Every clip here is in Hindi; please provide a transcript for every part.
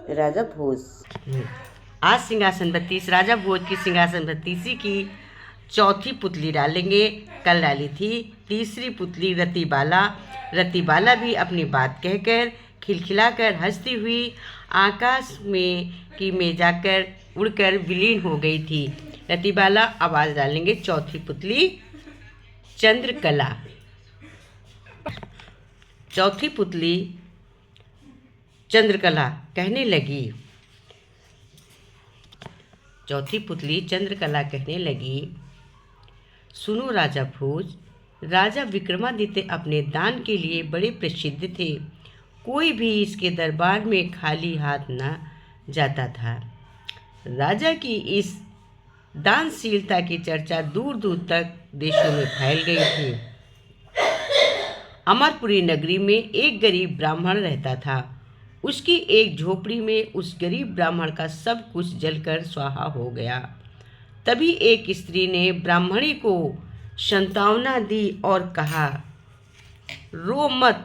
राजा भोज। आज सिंहासन बत्तीस राजा भोज की सिंहासन बत्तीसी की चौथी पुतली डालेंगे। कल डाली थी तीसरी पुतली रतिबाला। रतिबाला भी अपनी बात कहकर खिलखिलाकर हंसती हुई आकाश में जाकर उड़कर विलीन हो गई थी। रतिबाला आवाज़ डालेंगे चौथी पुतली चंद्रकला। चौथी पुतली चंद्रकला कहने लगी। चौथी पुतली चंद्रकला कहने लगी, सुनो राजा भोज, राजा विक्रमादित्य अपने दान के लिए बड़े प्रसिद्ध थे। कोई भी इसके दरबार में खाली हाथ न जाता था। राजा की इस दानशीलता की चर्चा दूर दूर तक देशों में फैल गई थी। अमरपुरी नगरी में एक गरीब ब्राह्मण रहता था। उसकी एक झोपड़ी में उस गरीब ब्राह्मण का सब कुछ जलकर स्वाहा हो गया। तभी एक स्त्री ने ब्राह्मणी को सांत्वना दी और कहा, रो मत,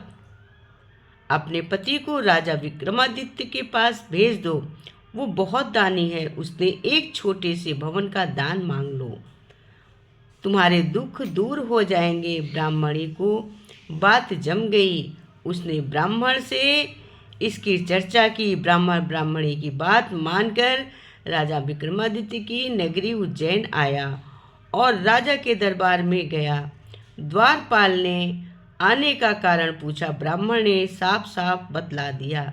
अपने पति को राजा विक्रमादित्य के पास भेज दो। वो बहुत दानी है, उसने एक छोटे से भवन का दान मांग लो, तुम्हारे दुख दूर हो जाएंगे। ब्राह्मणी को बात जम गई। उसने ब्राह्मण से इसकी चर्चा की। ब्राह्मण ब्राह्मणी की बात मानकर राजा विक्रमादित्य की नगरी उज्जैन आया और राजा के दरबार में गया। द्वारपाल ने आने का कारण पूछा। ब्राह्मण ने साफ साफ बतला दिया।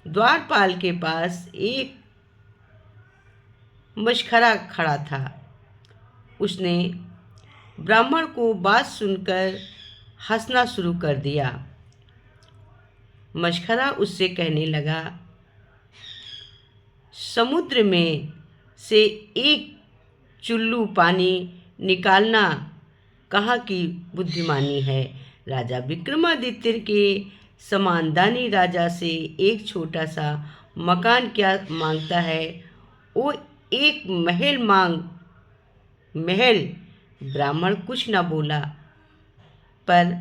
द्वारपाल के पास एक मशखरा खड़ा था। उसने ब्राह्मण को बात सुनकर हंसना शुरू कर दिया। मशखरा उससे कहने लगा, समुद्र में से एक चुल्लू पानी निकालना कहाँ की बुद्धिमानी है। राजा विक्रमादित्य के समानदानी राजा से एक छोटा सा मकान क्या मांगता है, वो एक महल। ब्राह्मण कुछ न बोला, पर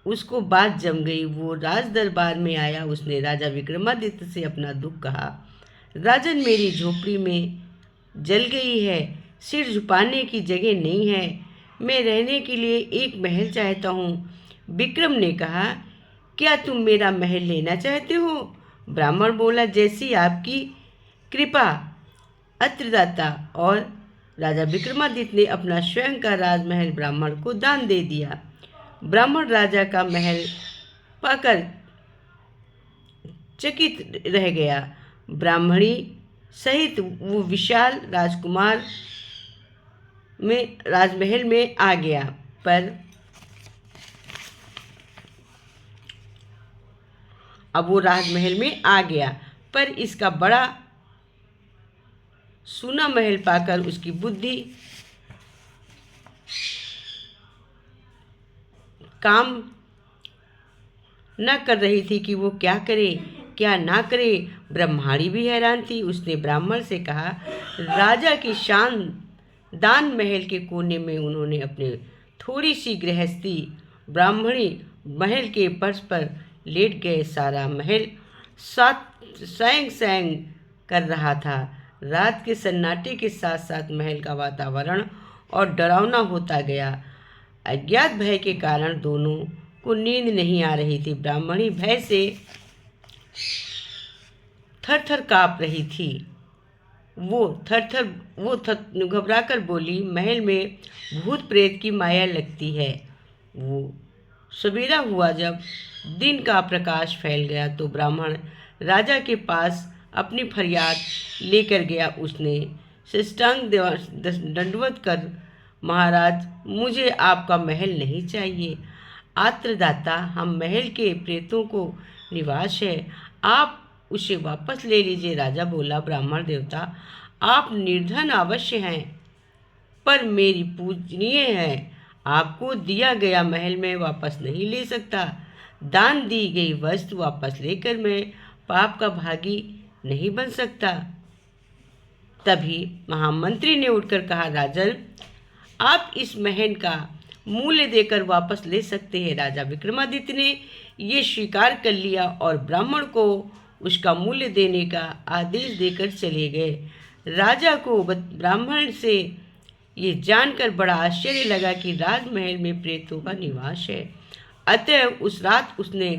उसको बात जम गई। वो राज दरबार में आया। उसने राजा विक्रमादित्य से अपना दुख कहा। राजन, मेरी झोपड़ी में जल गई है, सिर झुकाने की जगह नहीं है, मैं रहने के लिए एक महल चाहता हूँ। विक्रम ने कहा, क्या तुम मेरा महल लेना चाहते हो? ब्राह्मण बोला, जैसी आपकी कृपा अत्रदाता। और राजा विक्रमादित्य ने अपना स्वयं का राजमहल ब्राह्मण को दान दे दिया। ब्राह्मण राजा का महल पाकर चकित रह गया। ब्राह्मणी सहित वो विशाल राजमहल में आ गया। पर अब वो राजमहल में आ गया, पर इसका बड़ा सूना महल पाकर उसकी बुद्धि काम न कर रही थी कि वो क्या करे क्या ना करे। ब्रह्माणी भी हैरान थी। उसने ब्राह्मण से कहा, राजा की शान दान महल के कोने में उन्होंने अपने थोड़ी सी गृहस्थी। ब्राह्मणी महल के फर्श पर लेट गए। सारा महल सैंग सैंग कर रहा था। रात के सन्नाटे के साथ साथ महल का वातावरण और डरावना होता गया। अज्ञात भय के कारण दोनों को नींद नहीं आ रही थी। ब्राह्मणी भय से थर थर काँप रही थी। वो घबराकर बोली, महल में भूत प्रेत की माया लगती है। वो सवेरा हुआ। जब दिन का प्रकाश फैल गया तो ब्राह्मण राजा के पास अपनी फरियाद लेकर गया। उसने साष्टांग दंडवत कर, महाराज, मुझे आपका महल नहीं चाहिए। आत्रदाता, हम महल के प्रेतों को निवास है, आप उसे वापस ले लीजिए। राजा बोला, ब्राह्मण देवता, आप निर्धन अवश्य हैं, पर मेरी पूजनीय है। आपको दिया गया महल में वापस नहीं ले सकता। दान दी गई वस्तु वापस लेकर मैं पाप का भागी नहीं बन सकता। तभी महामंत्री ने उठकर कहा, राजन, आप इस महल का मूल्य देकर वापस ले सकते हैं। राजा विक्रमादित्य ने ये स्वीकार कर लिया और ब्राह्मण को उसका मूल्य देने का आदेश देकर चले गए। राजा को ब्राह्मण से ये जानकर बड़ा आश्चर्य लगा कि राजमहल में प्रेतों का निवास है। अतः उस रात उसने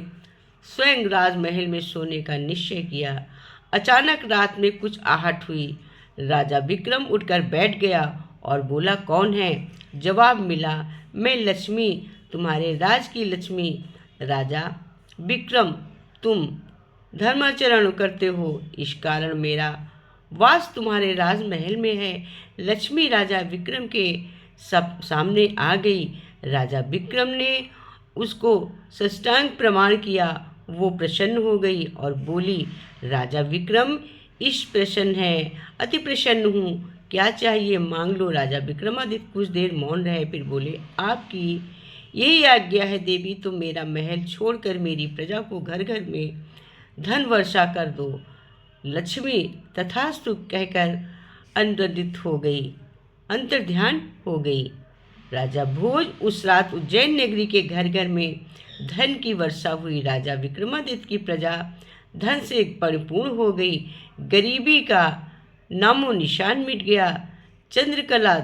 स्वयं राजमहल में सोने का निश्चय किया। अचानक रात में कुछ आहट हुई। राजा विक्रम उठकर बैठ गया और बोला, कौन है? जवाब मिला, मैं लक्ष्मी, तुम्हारे राज की लक्ष्मी। राजा विक्रम, तुम धर्माचरण करते हो, इस कारण मेरा वास तुम्हारे राजमहल में है। लक्ष्मी राजा विक्रम के सब सामने आ गई। राजा विक्रम ने उसको साष्टांग प्रणाम किया। वो प्रसन्न हो गई और बोली, राजा विक्रम, इस प्रसन्न है, अति प्रसन्न हूँ, क्या चाहिए मांग लो। राजा विक्रमादित्य कुछ देर मौन रहे, फिर बोले, आपकी यही आज्ञा है देवी, तो मेरा महल छोड़कर मेरी प्रजा को घर घर में धन वर्षा कर दो। लक्ष्मी तथास्तु कहकर अंतर्ध्यान हो गई। राजा भोज उस रात उज्जैन नगरी के घर घर में धन की वर्षा हुई। राजा विक्रमादित्य की प्रजा धन से परिपूर्ण हो गई। गरीबी का नामो निशान मिट गया। चंद्रकला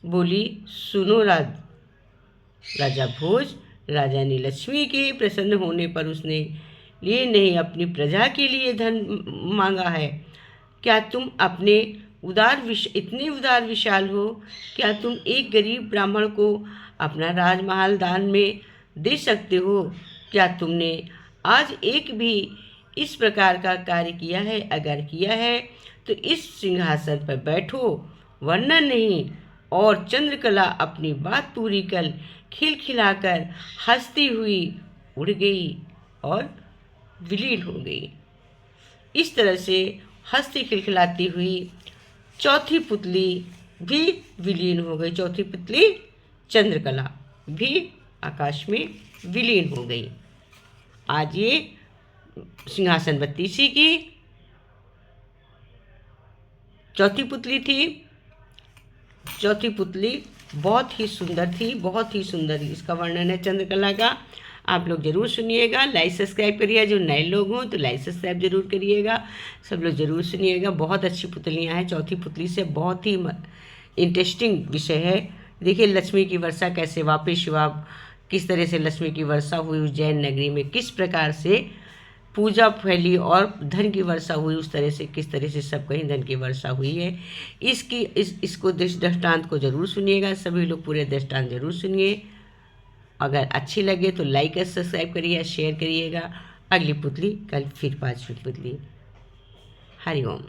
बोली, सुनो राजा भोज, राजा ने लक्ष्मी के प्रसन्न होने पर उसने लिए नहीं, अपनी प्रजा के लिए धन मांगा है। क्या तुम अपने इतने उदार विशाल हो? क्या तुम एक गरीब ब्राह्मण को अपना राजमहल दान में दे सकते हो? क्या तुमने आज एक भी इस प्रकार का कार्य किया है? अगर किया है तो इस सिंहासन पर बैठो, वरना नहीं। और चंद्रकला अपनी बात पूरी कर खिलखिलाकर हंसती हुई उड़ गई और विलीन हो गई। इस तरह से हंसती खिलखिलाती हुई चौथी पुतली भी विलीन हो गई। चौथी पुतली चंद्रकला भी आकाश में विलीन हो गई। आज ये सिंहासन बत्तीसी की चौथी पुतली थी। चौथी पुतली बहुत ही सुंदर थी, बहुत ही सुंदर। इसका वर्णन है चंद्रकला का। आप लोग ज़रूर सुनिएगा, लाइक सब्सक्राइब करिएगा। जो नए लोग हों तो लाइक सब्सक्राइब जरूर करिएगा। सब लोग ज़रूर सुनिएगा। बहुत अच्छी पुतलियाँ हैं। चौथी पुतली से बहुत ही इंटरेस्टिंग विषय है। देखिए लक्ष्मी की वर्षा कैसे वापस हुआ, किस तरह से लक्ष्मी की वर्षा हुई उज्जैन नगरी में, किस प्रकार से पूजा फैली और धन की वर्षा हुई, उस तरह से किस तरह से सब कहीं धन की वर्षा हुई है। इसको दृष्टांत को जरूर सुनिएगा। सभी लोग पूरे दृष्टांत जरूर सुनिए। अगर अच्छी लगे तो लाइक और सब्सक्राइब करिए, शेयर करिएगा। अगली पुतली कल फिर 5वीं पुतली। हरि ओम।